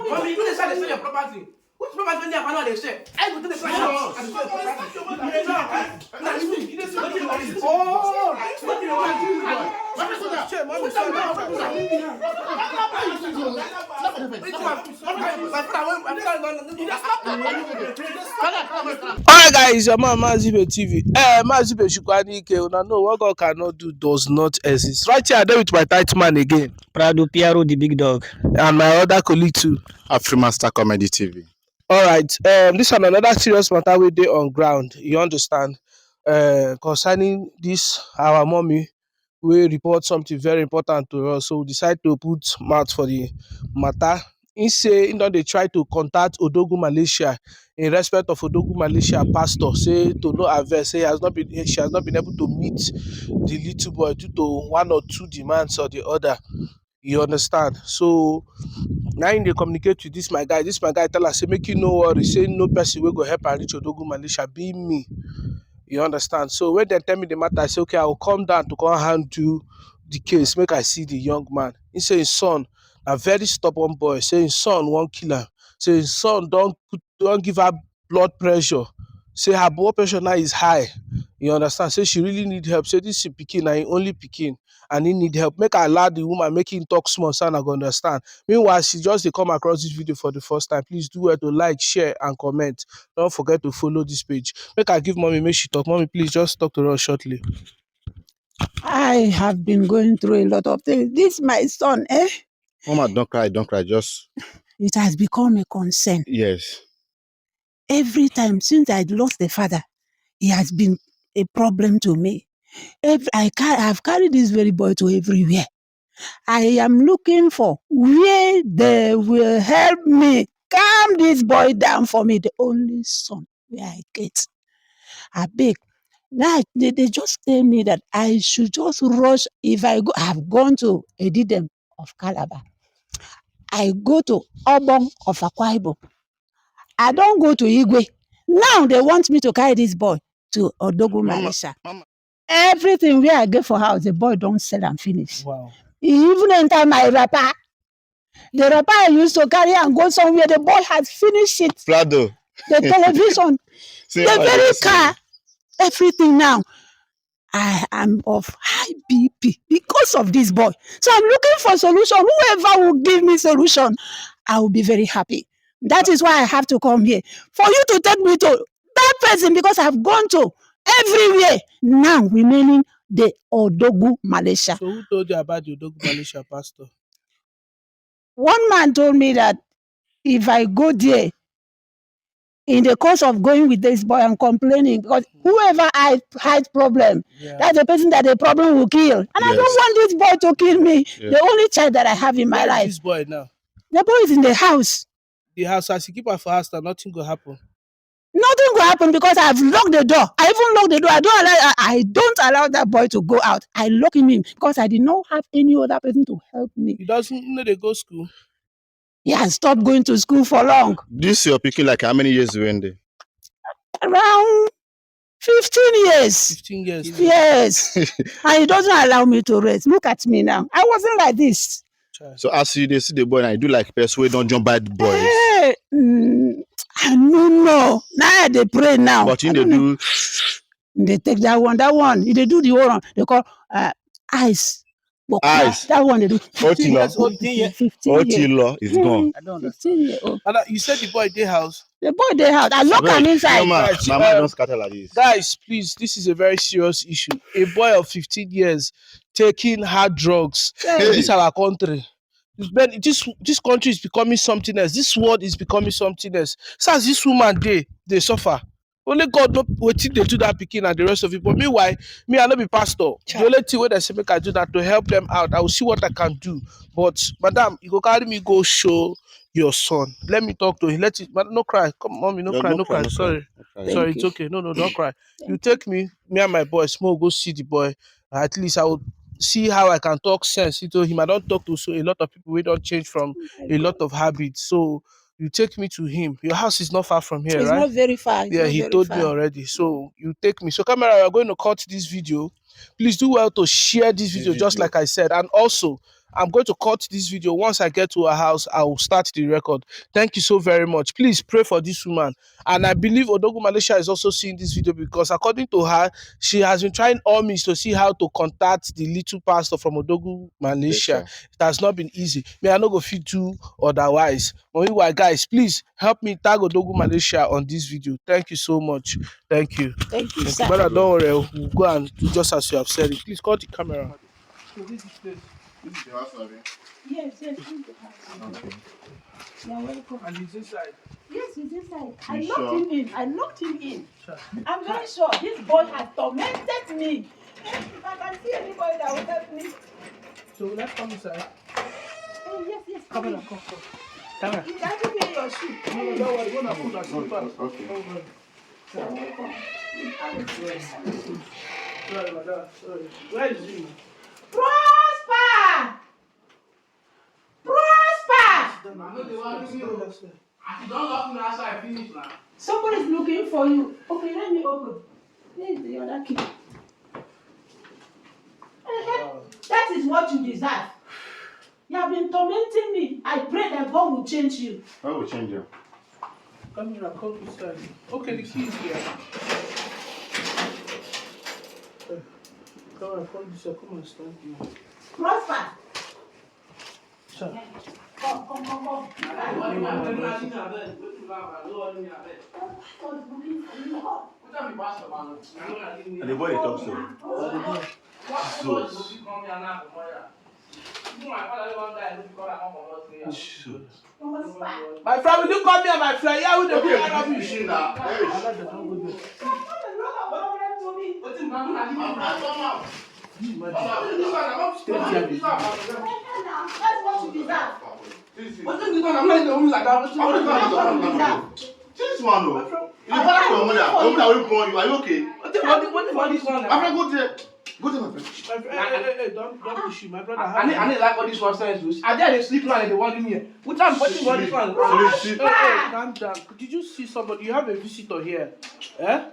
Mommy, you decide to sell your property. Which property when they are they say? I go to the price. Alright guys, your man Mazibe TV. Mazibe Shukwanike, una know what God cannot do does not exist. Right here, I there with my tight man again. Prado Piero, the big dog. And my other colleague too. Afrimaster Comedy TV. Alright, this one another serious matter we dey on ground, you understand? Concerning this, our mommy, we report something very important to us, so we decide to put mouth for the matter. He say he don dey try to contact Odogu Malaysia in respect of Odogu Malaysia pastor, say to no avail, say she has not been able to meet the little boy due to one or two demands or the other. You understand? So now in dey communicate with this my guy tell her say make you no worry, say no person wey go help her reach Odogu Malaysia be me. You understand? So when they tell me the matter, I say okay, I will come down to come handle the case, make I see the young man. He say his son a very stubborn boy, say his son won't kill her, say his son don't give her blood pressure, say her blood pressure now is high. You understand? Say she really need help, say this is pikin na him only pikin and he need help. Make her allow the woman, make him talk small so I go understand. Meanwhile, she just dey come across this video for the first time. Please do well to like, share and comment. Don't forget to follow this page. Make I give mommy, make she talk. Mommy, please just talk to us shortly. I have been going through a lot of things. This my son, Mama, don't cry, just it has become a concern. yes. Every time since I lost the father, he has been a problem to me. I've carried this very boy to everywhere. I am looking for where they will help me calm this boy down for me, the only son where I get. I beg. Now they just tell me that I should just rush. If I go, I've gone to Edidem of Calabar. I go to Obong of Akwa Ibom. I don't go to Igwe. Now they want me to carry this boy to Odogu Malaysia. Mama. Everything where I get for house, the boy don't sell and finish. Wow. He even enter my wrapper. The wrapper I used to carry and go somewhere, the boy has finished it. Prado. The television, See the how I very just say. car, everything now. I am of high BP because of this boy. So I'm looking for solution. Whoever will give me solution, I will be very happy. That is why I have to come here. For you to take me to that person, because I've gone to everywhere. Now remaining the Odogu Malaysia. So who told you about the Odogu Malaysia pastor? One man told me that if I go there, in the course of going with this boy and complaining, because whoever hides problem, Yeah. that's the person that the problem will kill. And I don't Yes. want this boy to kill me. Yeah. The only child that I have in my Where is life. this boy now? The boy is in the house. The house, as you keep her for house, now nothing will happen. Nothing will happen because I've locked the door. I even locked the door. I don't allow that boy to go out. I lock him in because I did not have any other person to help me. He doesn't know they go school. He has stopped going to school for long. This your picking like how many years you in there? Around 15 years. 15 years. Yes. And he doesn't allow me to rest. Look at me now. I wasn't like this. Child. So as you dey see the boy and you do like person wey don't jump bad boys. Hey, I don't know. Now they pray now. But you I dey don't know. do They take that one. They do the one. They call ice. But Ice. That one they do. 15 years old. 15 years. Otilo is gone. I don't understand. 15 years old. And you said the boy dey house. The boy they have. I lock him inside. Mama, Right, mama don't scatter like this. Guys, please, this is a very serious issue. A boy of 15 years taking hard drugs in Hey. this our country. But this country is becoming something else. This world is becoming something else. So as this woman they suffer. Only God know wetin they do that pikin and the rest of it. But meanwhile, me I no be pastor. The only thing wey they say make I do that to help them out. I will see what I can do. But madam, you go carry me go show your son. Let me talk to him. Let it. But no cry. Come, mommy, no cry. Sorry. Okay. Sorry, Thank it's you. okay. No, don't cry. You take me and my boy, small, go see the boy. At least I will see how I can talk sense into him. I don't talk to a lot of people. We don't change from a lot of habits. So you take me to him. Your house is not far from here, It's right? not very far. It's Yeah, not he very told me far. already. So you take me. So camera, we are going to cut this video. Please do well to share this video, just like I said. And also, I'm going to cut this video. Once I get to her house, I will start the record. Thank you so very much. Please pray for this woman. And I believe Odogwu Malaysia is also seeing this video because according to her, she has been trying all means to see how to contact the little pastor from Odogwu Malaysia. It has not been easy. May I not go fit do otherwise. But meanwhile, guys, please help me tag Odogwu Malaysia on this video. Thank you so much. Thank you. Thank you, Thank sir. you. Brother, don't worry. We'll go and do just as you have said it. Please call the camera. So this is this. This is the house, Abi. Yes, this is the house. Okay. You're welcome. And he's inside. Yes, he's inside. I You locked sure? him in. I locked him in. Sure. I'm very sure this boy has tormented me. If I can see anybody that will help me. So let's come inside. Oh, yes. Come on, come. Camera. You can give me your shoe. No, don't worry. We're not put that slipper. Okay. Don't worry. You're welcome. Sorry, madam. Sorry. Where is he? Prosper! Prosper! I know they want you. I don't lock me outside. Finish now. Somebody is looking for you. Okay, let me open. Where is the other key? That is what you deserve. You have been tormenting me. I pray that God will change you. I will change you. Come here, come inside. Okay, the key is here. Come on, come this. Come and stand here. Prosper. Sir. Come. I'm telling you, I bet. What you have? I don't want me. I bet. God is looking for you. What time you pass the man? I know that you. And the boy talks so. What? You come here now, come here. My father don't die. Look, come here. Prosper. My friend, will you come here, my friend? Yeah, with the Okay, rubbish. you now. Hey. What's in my mouth? I'm This one, That's what you deserve. what's in this one? I'm not in the room like that. What's in That's what you this deserve. this one, though. You follow your mother. Your mother will born you. Are you okay? What this one? My friend, go there. Go there, my friend. My friend, hey, don't push you. My brother, I need like all this one sense. I dare they sleep now and they want me. Which time watching all this one? Hey, calm down. Did you see somebody? You have a visitor here. Eh?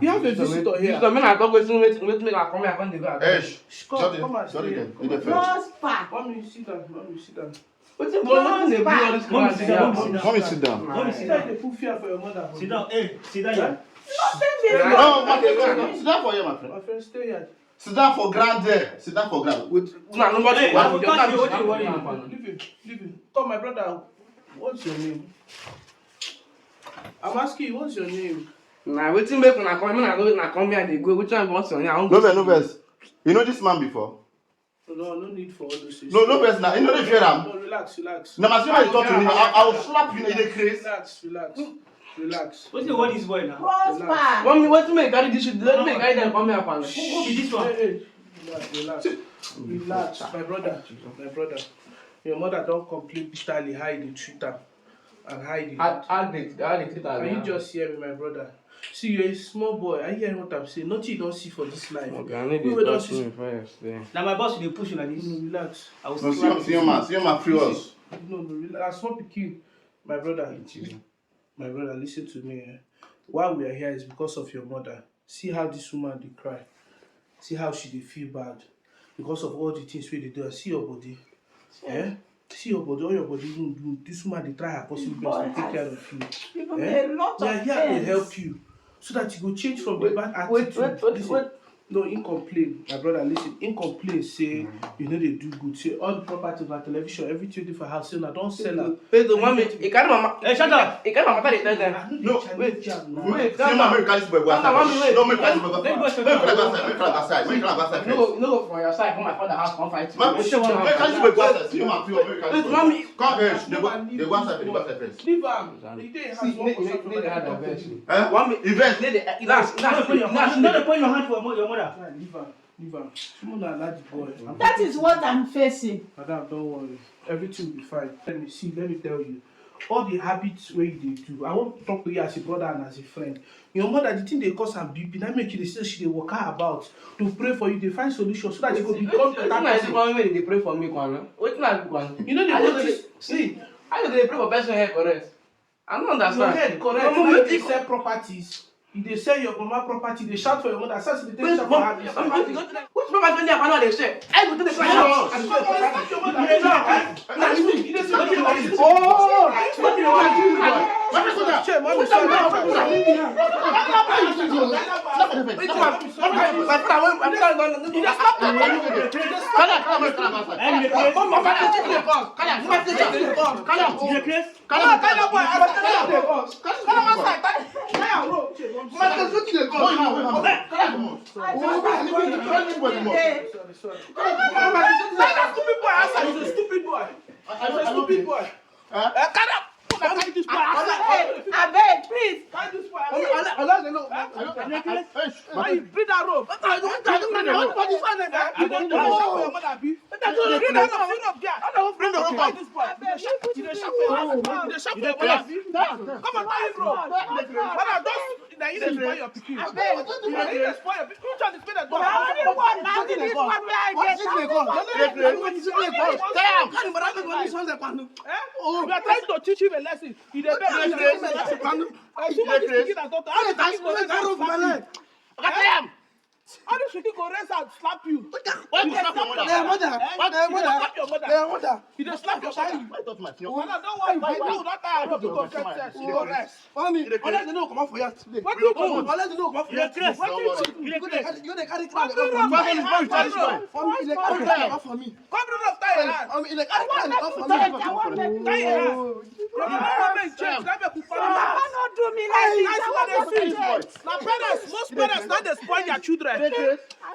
You have a visitor here. The man I talk with me, I come here, I can't go. Hey, Come and sorry stay. again. In the first. Prosper. Mommy, sit down. Mommy, sit down. What's in all this Mommy, sit down. Mommy, sit down. Mommy, Sit sit down. down. They put fear for your mother. Sit down. Hey, sit down here. Nothing me. No, my friend, sit down for here, my friend. My friend, stay here. Sit down for grand there. Sit down for grand. No, nobody. Hey, I will touch you. What do you worry? Leave him. Come, my brother. What's your name? I'm asking you, what's your name? Nah, waiting back when I come here, I come here, they go. Which one wants on here? No verse. You know this man before? No need for all those things. No verse now. You know the fear am. No, relax. No, my sister talk to me. I will slap you in the face. Relax. What's the word is boy now? Prosper. Mommy, what to make carry this? Let me carry them come here, Who be this one? Hey. Relax. My brother. Your mother don't complain bitterly how you treat her and hide it. How they treat her. Can you just hear me, my brother? See, you're a small boy. Are you hearing what I'm saying? Nothing you don't see for this life. Okay, I need We to will touch not me first. Now my boss will push you like this. No, relax. I will No, slap see your man, free us. No, relax. Small pikin. My brother, listen to me. Why we are here is because of your mother. See how this woman dey cry. See how she dey feel bad because of all the things we dey do. See your body. See your body. All your body even do. This woman dey try her possible best to take care of you. Give me a lot We of are here to things. help you so that you go change from the bad attitude. Listen. No, in complain, my brother. Listen, in complain, say you know they do good. Say all the property on television, everything you do for house, say now don't sell her. Wait, the mommy, it carry my Hey, shut up. It carry my mother dey tell them. No, wait. See your man, make carry this boy go outside. No, make carry this boy go outside. Make carry go outside. Make carry go outside first. No go from your side, from my father house, come fight. Man, make carry this boy go outside. See your man, free us. Make carry this Wait, boy. mommy. Come here. They go outside first. Leave am. He dey house, See, one need person they have from the my best. talk. One me Event. need the Not point your hand for your mother. Leave am. Someone na allow the boy. That is what I'm facing. Madam, don't worry. Everything will be fine. Let me tell you. All the habits wey you dey do, I wan talk to you as a brother and as a friend. Your mother, the thing dey cause am BP, na make you dey say she dey waka about to pray for you, dey find solution so that you go become better Wetin I see person. one way they pray for me, Kwan? Wetin I do, Kwan? You know I the just notice. dey- See, how you dey pray for person head correct? I don't Your understand. head correct. No, Now you wait, dey sell properties. they sell your mama property, they shout for your mother, says they take Which shop for her. property when they are they say? I go to the Serious. Stupid boy. I beg, please. Why you bring that rope? We are trying to teach him a lesson. How do you go rest and slap you? Why you slap your mother? Slap your mother. He just slap your child. Why touch my fiance? Don't worry, you not tired of go rest. Mommy, Unless they know come out for you today. What do you do? Unless they know come out for you today. You dey carry clown for me. Come run off tie your hand. You dey carry clown for me. Tie your hand. Your mama make change. That make you follow. Mama not do me like this. I want to see. Now parents, most parents now they spoil their children.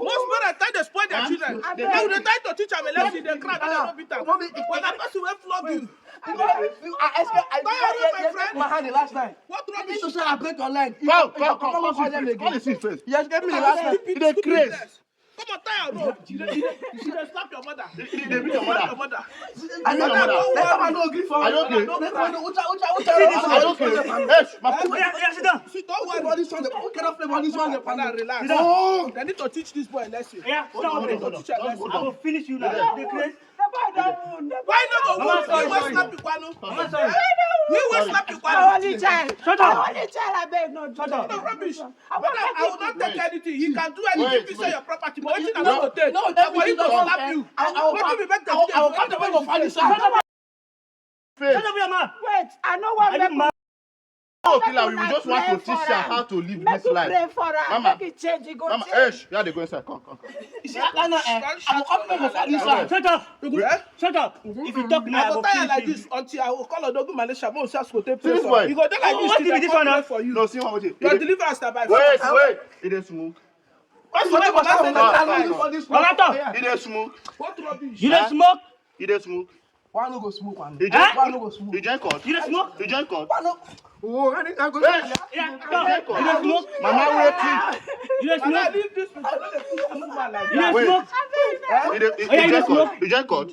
Most parents now they spoil their children. Now they try to teach them a lesson, they cry, they don't beat them. When that person will flog you. I expect my hand the last time. What You rubbish? need to say I break your leg. Come, Call them again. see face. Yes, give me the last time. Stupid craze. Come on, tie your rope. You dey slap your mother. They beat your mother. Your mother. I know Mother, that. Let them know agree for. Are you okay? Are you okay? See, don't worry. Body song. Who cannot play body song? Father, relax. Oh. They need to teach this boy a lesson. Yeah, stop it. Teach a lesson. I will finish you now. The grace. Why not go Mama, work? sorry, You will sorry. slap you, Kwano. Mama, sorry. You will slap you, I Kwano. only child. Shut I up. only child. I beg no. Shut up. No rubbish. I I will not take anything. He can do anything to sell your property. But what you not take? No, I want you to slap you. I will What come. do you make them I will come to beg of father. Shut up, your mouth. Wait, I know what I didn't mind. No, Killer, we just want to teach her how to live Make this you life. pray for her. Mama. Make it change. It go Mama, change. yeah, they go inside. Come. You see, I will come beg of father. Shut up. Yeah? Shut up. If you talk now, I I go will tire like finish this you. until I will call Odogun Malaysia. Mo say go take See this place. boy? You go there like Oh, this. what till TV I this come one now? pray for you. No, see what Your deliverance na by Wait. force. It is smooth. What's the name of that? Mama, talk. It is smooth. What rubbish? You don't smoke? It is smooth. One no go smoke one. You Huh? One no go smoke. join court. You don't smoke? You join court. One no. Oh, anytime go. Hey, Yeah, stop. You don't smoke? Mama waiting. You don't And I smoke? leave this place. I don't dey put woman like You don't Wait. smoke? You you join smoke? court. You join court.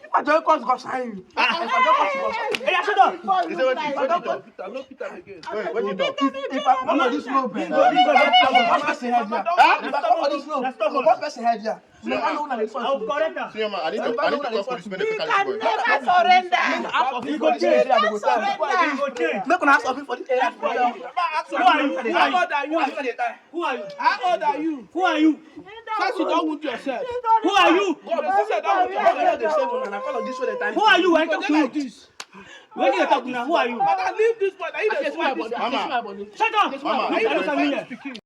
If I don't cause, go sign you. If I don't cause, go sign you. Hey, yeah, shut up. You say what you that. talk? No Peter again. Wait, what you talk? If I come on this low bend, This boy, one person head here. Huh? If I come on this low, That's stubborn. one person head here. No, I know that it's I will correct her. See, man, I need to call policemen to He carry can this boy. never surrender. Ask of You you go for this change. area, they go tell. You go change. Make una ask of you for this area. Who are you? How old are you? Who are you? How old are you? Who are you? First you don't wound yourself. Who are you? God, the sister don't wound yourself. Who are you? I You talk go to dey like you. this. When you talk now, who are you? Mother, leave this boy. Now you dey spoil this Mama. Shut up. Mama, I don't come here. pikin.